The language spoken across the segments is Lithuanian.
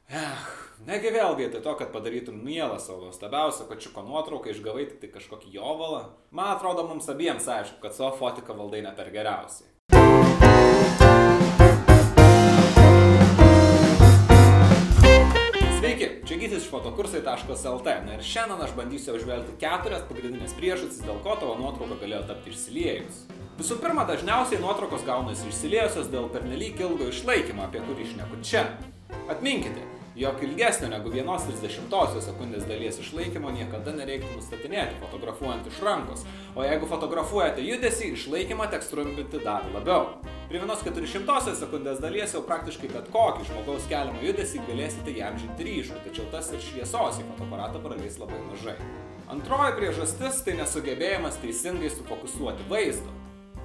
Negi vėl vietoj to, kad padarytum mielą savo nuostabiausią kačiuko nuotrauką, išgavai tik kažkokį jovalą. Man atrodo, mums abiems aišku, kad savo fotiką valdai ne per geriausiai. Sveiki, čia Gytis iš fotokursai.lt. Ir šiandien aš bandysiu užvelgti 4 pagrindinės priežastis, dėl ko tavo nuotrauka galėjo tapti išsiliejus. Visų pirma, dažniausiai nuotraukos gaunasi išsiliejusios dėl pernelyg ilgo išlaikymo, apie kurį šneku čia. Atminkite, jog ilgesnio negu 1/30 sekundės dalies išlaikymo niekada nereiktų nustatinėti fotografuojant iš rankos, o jeigu fotografuojate judesį, išlaikymą teks trumpinti dar labiau. Prie 1/400 sekundės dalies jau praktiškai bet kokį žmogaus keliamą judesį galėsite įamžinti ryškų, tačiau tas ir šviesos į fotoaparatą praleis labai mažai. Antroji priežastis tai nesugebėjimas teisingai sufokusuoti vaizdo.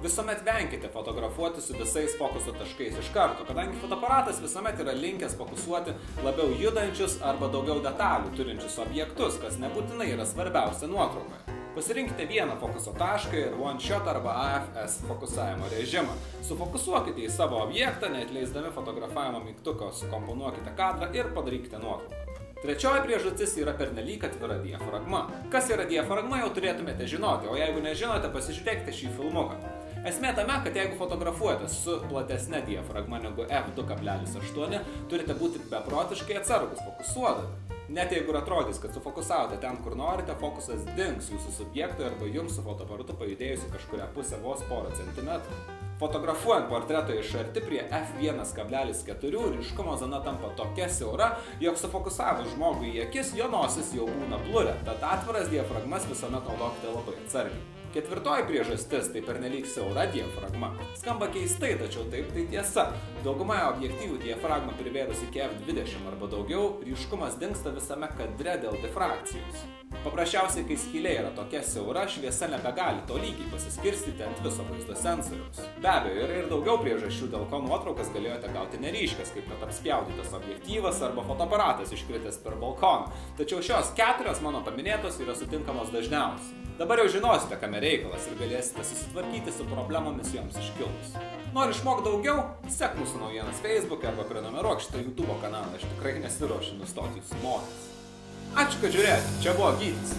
Visuomet venkite fotografuoti su visais fokuso taškais iš karto, kadangi fotoaparatas visuomet yra linkęs fokusuoti labiau judančius arba daugiau detalių turinčius objektus, kas nebūtinai yra svarbiausia nuotraukoje. Pasirinkite vieną fokuso tašką ir one shot arba AFS fokusavimo režimą. Sufokusuokite į savo objektą, neatleisdami fotografavimo mygtuko, sukomponuokite kadrą ir padarykite nuotrauką. Trečioji priežastis yra pernelyg atvira diafragma. Kas yra diafragma, jau turėtumėte žinoti, o jeigu nežinote, pasižiūrėkite šį filmuką. Esmė tame, kad jeigu fotografuojate su platesne diafragma negu f2,8, turite būti beprotiškai atsargus fokusuodami. Net jeigu ir atrodys, kad sufokusavote ten, kur norite, fokusas dings jūsų subjektui arba jums su fotoaparatu pajudėjusi kažkuria pusė vos porą centimetrų. Fotografuojant portretą iš arti prie f1,4 ryškumo zona tampa tokia siaura, jog sufokusavus žmogui į akis, jo nosis jau būna blurė, tad atviras diafragmas visuomet naudokite labai atsargiai. Ketvirtoji priežastis tai pernelyg siaura diafragma. Skamba keistai, tačiau taip tai tiesa. Daugumoje objektyvų diafragma privėrus iki f20 arba daugiau, ryškumas dingsta visame kadre dėl difrakcijos. Paprasčiausiai, kai skylė yra tokia siaura, šviesa nebegali tolygiai pasiskirstyti ant viso vaizdo sensoriaus. Be abejo, yra ir daugiau priežasčių, dėl ko nuotraukas galėjote gauti neryškias, kaip kad apspjaudytas objektyvas arba fotoaparatas iškritęs per balkoną. Tačiau šios 4 mano paminėtos yra sutinkamos dažniausiai. Dabar jau žinosite, kame reikalas ir galėsite susitvarkyti su problemomis joms iškilus. Nori išmokti daugiau? Sek mūsų naujienas Facebook'e arba prenumeruok šitą YouTube kanalą, aš tikrai nesiruošiu nustoti jūsų mokytis. Ačiū, kad žiūrėjote, čia buvo Gytis.